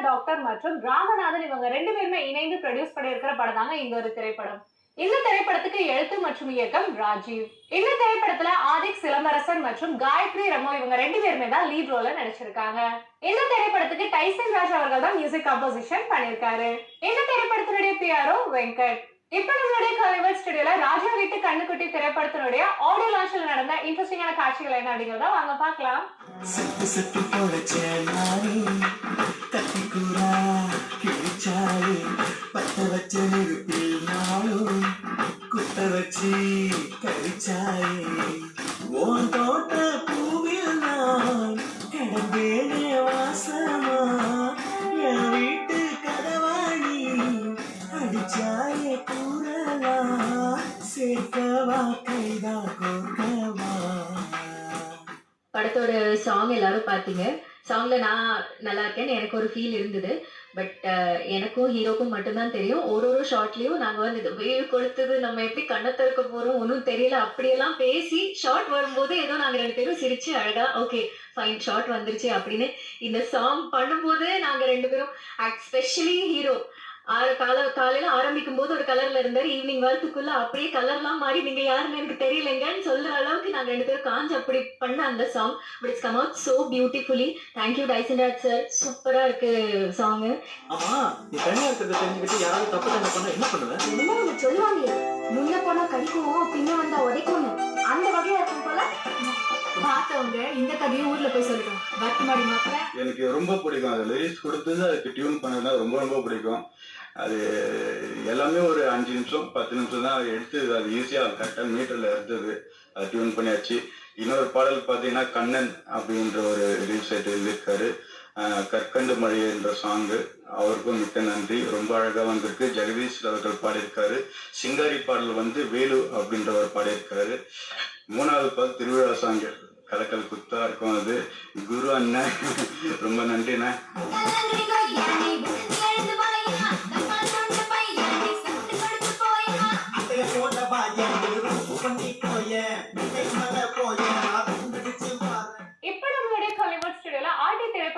Doctor மற்றும் ராமநாதன் இவங்க 2 பேருமே இணைந்து ப்ரொடியூஸ் பண்ணியிருக்கிற படம் தாங்க இந்த ஒரு திரைப்படம். இந்த திரைப்படத்துக்கு எழுத்து மற்றும் இயக்கம் ராஜீவ். இந்த திரைப்படத்துல ஆதிக் சிலம்பரசன் மற்றும் காயத்ரி ரமோ இவங்க 2 பேருமே தான் லீட் ரோல்ல நடிச்சிருக்காங்க. இந்த திரைப்படத்துக்கு டைசன் ராஜ் அவர்கள் தான் மியூசிக் கம்போசிஷன் பண்ணிருக்காரு. இந்த திரைப்படத்தினுடைய பிஆர்ஓ வெங்கட். இப்ப நம்மளுடைய கலைவர் ஸ்டுடியோல ராஜா வீட்டு கண்ணுக்குட்டி திரைப்படத்தினுடைய ஆடியோ லான்ச்ல நடந்த இன்ட்ரெஸ்டிங்கான காட்சிகள் என்ன அப்படிங்கறத வாங்க பார்க்கலாம். சத்து சத்து பொழைச்ச நானே கத்திக்கூரா கிழிச்சாயே பத்த வச்ச நெருப்பில் நாளும் குத்த வச்சு கழிச்சாயே ஓன் தோட்ட பூவில் நான் கிடந்தேனே வாசமா என் வீட்டு கதவாணி அடிச்சாயே கூறலா சேர்க்கவா கைதா கோர்க்கவா. படத்தோட சாங் எல்லாரும் பார்த்தீங்க. சாங்ல நான் நல்லா இருக்கேன்னு எனக்கு ஒரு ஃபீல் இருந்தது. பட் எனக்கும் ஹீரோக்கும் மட்டும்தான் தெரியும். ஒரு ஷார்ட்லயும் நாங்க வந்து இது வேவு கொடுத்தது நம்ம எப்படி கண்ணை திறக்க போறோம் ஒன்றும் தெரியல அப்படியெல்லாம் பேசி ஷார்ட் வரும்போது ஏதோ நாங்க 2 பேரும் சிரிச்சு அழகா ஓகே ஃபைன் ஷார்ட் வந்துருச்சு அப்படின்னு இந்த சாங் பண்ணும்போது நாங்க 2 பேரும் ஸ்பெஷலி ஹீரோ காலையில ஆரம்பிக்கும் போது ஒரு கலர்ல இருந்தாரு, ஈவினிங் வரத்துக்குள்ள அப்படியே கலர்லாம் மாறி நீங்க யாருன்னு எனக்கு தெரியலங்கன்னு சொல்ற அளவுக்கு நாங்க 2 பேரும் காஞ்சு அப்படி பண்ண அந்த song. But it's come out so beautifully. Thank you Tyson Raj sir, சூப்பரா இருக்கு சாங். ஆமா, நீ தனியா இருக்கிறத தெரிஞ்சுக்கிட்டு யாராவது தப்பு தண்டை பண்ணா என்ன பண்ணுவேன்? என்னமோ அவங்க சொல்லுவாங்க, முன்ன போனா கடிக்கும் பின்ன வந்தா உதைக்கும், அந்த வகையா இருக்கும் போல. பார்த்தவங்க இந்த கதையும் ஊர்ல போய் சொல்லிட்டோம். பத்து மாடி மாத்திர எனக்கு ரொம்ப பிடிக்கும். அது லிரிக்ஸ் கொடுத்தது அதுக்கு டியூன் பண்ணதுனா ரொம்ப ரொம்ப பிடிக்கும். அது எல்லாமே ஒரு 5 நிமிஷம் 10 நிமிஷம் தான் எடுத்து அது ஈஸியாக கரெக்டாக மீட்டரில் இருந்தது. அது டியூன் பண்ணியாச்சு. இன்னொரு பாடல் பார்த்தீங்கன்னா கண்ணன் அப்படின்ற ஒரு ரிலீஸ் ஆகிட்டு எழுதியிருக்காரு. கற்கண்டு மழை என்ற சாங்கு, அவருக்கும் மிக்க நன்றி. ரொம்ப அழகாக வந்திருக்கு. ஜெகதீஷ் அவர்கள் பாடியிருக்காரு. சிங்காரி பாடல் வந்து வேலு அப்படின்றவர் பாடியிருக்காரு. 3வது பாடல் திருவிழா சாங்கு, கலக்கல் குத்தா இருக்கும். அது குரு அண்ணன், ரொம்ப நன்றிண்ணே. போட்ட பாஜன் பண்ணி போய